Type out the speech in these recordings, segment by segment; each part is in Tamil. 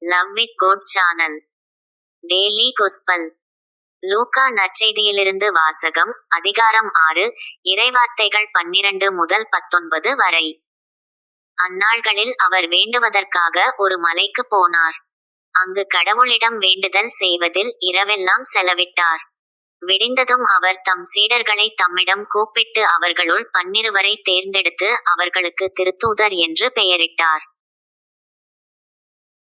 Love with God channel daily gospel லூக்கா நற்செய்தியிலிருந்து வாசகம். அதிகாரம் 6, இறைவார்த்தைகள் 12 முதல் 19 வரை. அந்நாள்களில் அவர் வேண்டுவதற்காக ஒரு மலைக்கு போனார். அங்கு கடவுளிடம் வேண்டுதல் செய்வதில் இரவெல்லாம் செலவிட்டார். விடிந்ததும் அவர் தம் சீடர்களை தம்மிடம் கூப்பிட்டு அவர்களுள் 12 தேர்ந்தெடுத்து அவர்களுக்கு திருத்தூதர் என்று பெயரிட்டார்.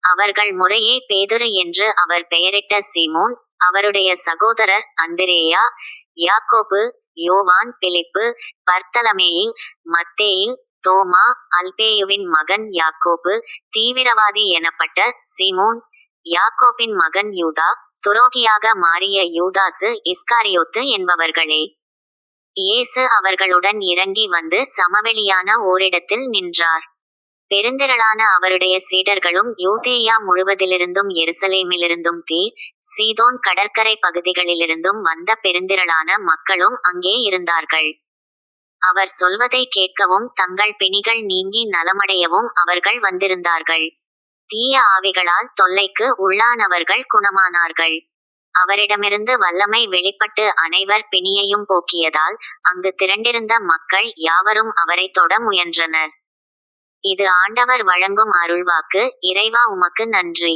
அவர்கள் முறையே பேதுரு என்று அவர் பெயரிட்ட சீமோன், அவருடைய சகோதரர் அந்திரேயா, யாக்கோபு, யோவான், பிலிப்பு, பர்த்தலமேயு, மத்தேயு, தோமா, அல்பேயுவின் மகன் யாக்கோபு, தீவிரவாதி எனப்பட்ட சீமோன், யாக்கோபின் மகன் யூதா, துரோகியாக மாறிய யூதாசு இஸ்காரியோத்து என்பவர்களே. இயேசு அவர்களுடன் இறங்கி வந்து சமவெளியான ஓரிடத்தில் நின்றார். பெருந்திரளான அவருடைய சீடர்களும் யூதேயா முழுவதிலிருந்தும் எருசலேமிலிருந்தும் சீதோன் கடற்கரை பகுதிகளிலிருந்தும் வந்த பெருந்திரளான மக்களும் அங்கே இருந்தார்கள். அவர் சொல்வதை கேட்கவும் தங்கள் பிணிகள் நீங்கி நலமடையவும் அவர்கள் வந்திருந்தார்கள். தீய ஆவிகளால் தொல்லைக்கு உள்ளானவர்கள் குணமானார்கள். அவரிடமிருந்து வல்லமை வெளிப்பட்டு அனைவர் பிணியையும் போக்கியதால் அங்கு திரண்டிருந்த மக்கள் யாவரும் அவரை தொட முயன்றனர். இது ஆண்டவர் வழங்கும் அருள்வாக்கு. இறைவா, உமக்கு நன்றி.